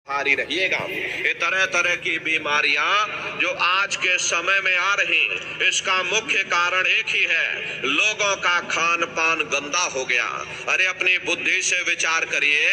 हारी रहिएगा। ये तरह तरह की बीमारियां जो आज के समय में आ रही, इसका मुख्य कारण एक ही है, लोगों का खान पान गंदा हो गया। अरे अपनी बुद्धि से विचार करिए,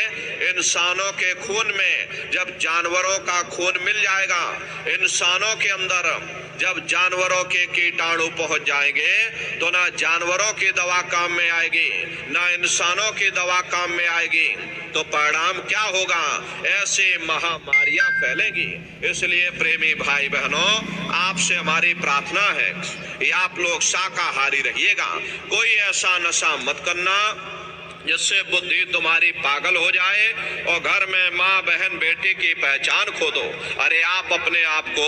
इंसानों के खून में जब जानवरों का खून मिल जाएगा, इंसानों के अंदर जब जानवरों के कीटाणु पहुंच जाएंगे तो ना जानवरों की दवा काम में आएगी, ना इंसानों की दवा काम में आएगी। तो परिणाम क्या होगा? ऐसी महामारियां फैलेंगी। इसलिए प्रेमी भाई बहनों, आपसे हमारी प्रार्थना है कि आप लोग शाकाहारी रहिएगा। कोई ऐसा नशा मत करना जिससे बुद्धि तुम्हारी पागल हो जाए और घर में माँ बहन बेटी की पहचान खो दो। अरे आप अपने आप को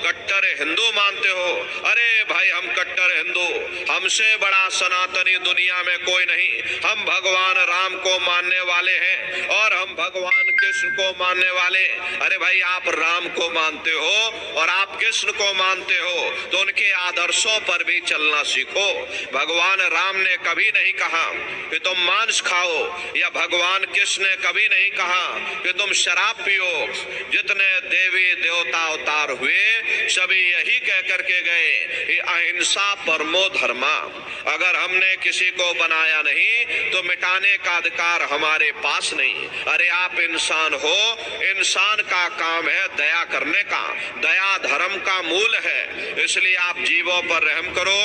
कट्टर हिंदू मानते हो, अरे भाई हम कट्टर हिंदू, हमसे बड़ा सनातनी दुनिया में कोई नहीं, हम भगवान राम को मानने वाले हैं और हम भगवान कृष्ण को मानने वाले। अरे भाई आप राम को मानते हो और आप कृष्ण को मानते हो तो उनके आदर्शों पर भी चलना सीखो। भगवान राम ने कभी नहीं कहा कि तुम मांस खाओ, या भगवान कृष्ण ने कभी नहीं कहा कि तुम शराब पियो। जितने देवी देवता अवतार हुए सभी यही कह करके गए कि अहिंसा परमो धर्मा। अगर हमने किसी को बनाया नहीं तो मिटाने का अधिकार हमारे पास नहीं। अरे आप इंसान हो, इंसान का काम है दया करने का, दया धर्म का मूल है। इसलिए आप जीवों पर रहम करो,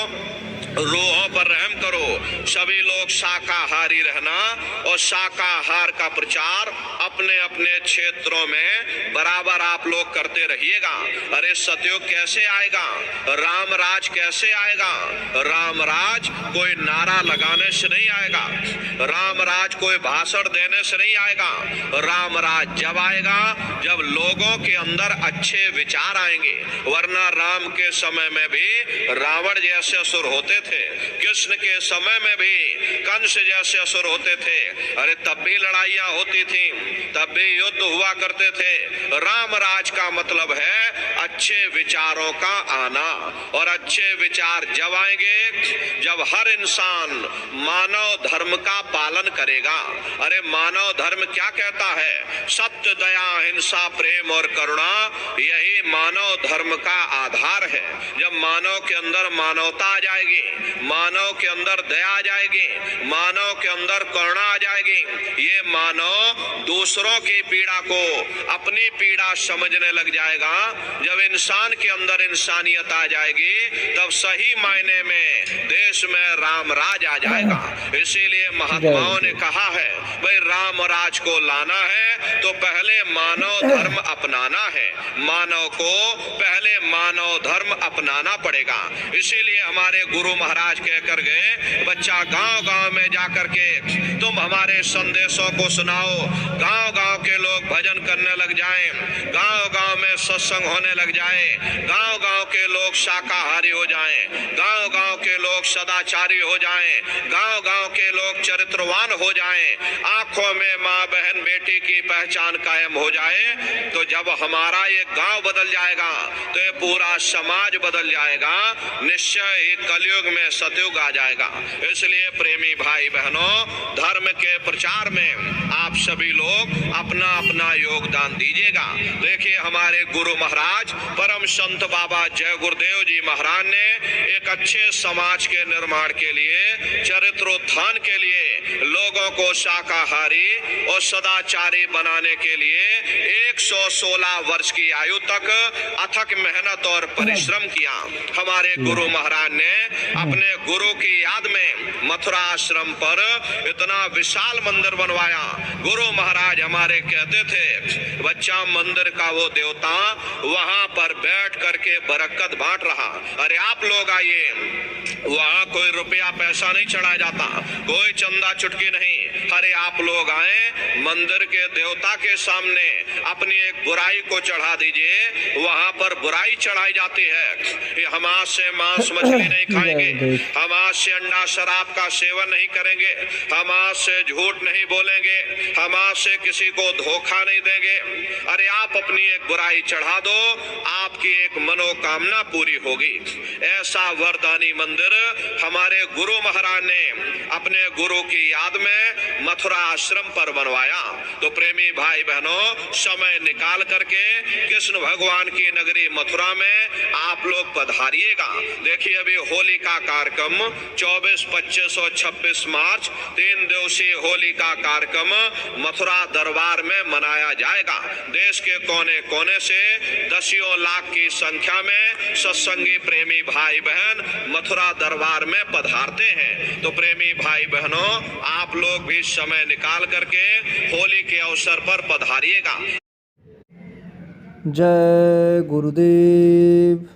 रूहों पर रहम करो। सभी लोग शाकाहारी रहना और शाकाहार का प्रचार अपने अपने क्षेत्रों में बराबर आप लोग करते रहिएगा। अरे सतयुग कैसे आएगा? राम राज कैसे आएगा? राम राज कोई नारा लगाने से नहीं आएगा, राम राज कोई भाषण देने से नहीं आएगा। राम राज जब आएगा जब लोगों के अंदर अच्छे विचार आएंगे। वरना राम के समय में भी रावण जैसे असुर होते थे, कृष्ण के समय में भी कंस जैसे असुर होते थे। अरे तब भी लड़ाइयां होती थी, तब भी युद्ध हुआ करते थे। राम राज का मतलब है अच्छे विचारों का आना, और अच्छे विचार जब आएंगे जब हर इंसान मानव धर्म का पालन करेगा। अरे मानव धर्म क्या कहता है? सत्य, दया, अहिंसा, प्रेम और करुणा, यही मानव धर्म का आधार है। जब मानव के अंदर मानवता आ जाएगी, मानव के अंदर दया आ जाएगी, मानव के अंदर करुणा आ जाएगी, ये मानव दूसरों की पीड़ा को अपनी पीड़ा समझने लग जाएगा। जब इंसान के अंदर इंसानियत आ जाएगी तब सही मायने में देश में राम राज आ जाएगा। इसीलिए महात्माओं ने कहा है भाई राम राज को लाना है तो पहले मानव धर्म अपनाना है, मानव को पहले मानव धर्म अपनाना पड़ेगा। इसीलिए हमारे गुरु महाराज कह कर गए, बच्चा गांव गांव में जाकर के तुम हमारे संदेशों को सुनाओ, गांव गांव के लोग भजन करने लग जाएं, गांव गांव में सत्संग होने लग जाए, गांव गांव के लोग शाकाहारी हो जाएं, गांव गांव के लोग सदाचारी हो जाएं, गांव गांव के लोग चरित्रवान हो जाएं, आंखों में माँ बहन बेटी की पहचान कायम हो जाए। तो जब हमारा ये गांव बदल जाएगा तो ये पूरा समाज बदल जाएगा, निश्चय ही कलयुग में सतयुग आ जाएगा। इसलिए प्रेमी भाई बहनों, धर्म के प्रचार में आप सभी लोग अपना अपना योगदान दीजिएगा। देखिए हमारे गुरु महाराज परम संत बाबा जय गुरुदेव जी महाराज ने एक अच्छे समाज के निर्माण के लिए, चरित्रोत्थान के लिए, लोगों को शाकाहारी और सदाचारी बनाने के लिए 116 वर्ष की आयु तक अथक मेहनत और परिश्रम किया। हमारे गुरु महाराज ने अपने गुरु की याद में मथुरा आश्रम पर इतना विशाल मंदिर बनवाया। गुरु महाराज हमारे कहते थे, बच्चा मंदिर का वो देवता वहां पर बैठ करके बरकत बांट रहा। अरे आप लोग आइए, वहां कोई रुपया पैसा नहीं चढ़ाया जाता, कोई चंदा चुटकी नहीं। अरे आप लोग आए, मंदिर के देवता के सामने अपनी एक बुराई को चढ़ा दीजिए, वहां पर बुराई चढ़ाई जाती है। हम आज से मांस मछली नहीं खाएंगे, हम आज से अंडा शराब का सेवन नहीं करेंगे, हम आज से झूठ नहीं बोलेंगे, हम आज से किसी को धोखा नहीं देंगे। अरे आप अपनी एक बुराई चढ़ा दो आपकी एक मनोकामना पूरी होगी। ऐसा वरदानी मंदिर हमारे गुरु महाराज ने अपने गुरु की याद में मथुरा आश्रम पर बनवाया। तो प्रेमी भाई बहनों, समय निकाल करके कृष्ण भगवान की नगरी मथुरा में आप लोग पधारिएगा। देखिए, अभी होली का कार्यक्रम 24, 25 और 26 मार्च 3 दिवसीय होली का कार्यक्रम मथुरा दरबार में मनाया जाएगा। देश के कोने कोने से दसियों लाख की संख्या में सत्संगी प्रेमी भाई बहन मथुरा दरबार में पधारते हैं। तो प्रेमी भाई बहनों, आप लोग भी समय निकाल करके होली के अवसर पर पधारिएगा। जय गुरुदेव।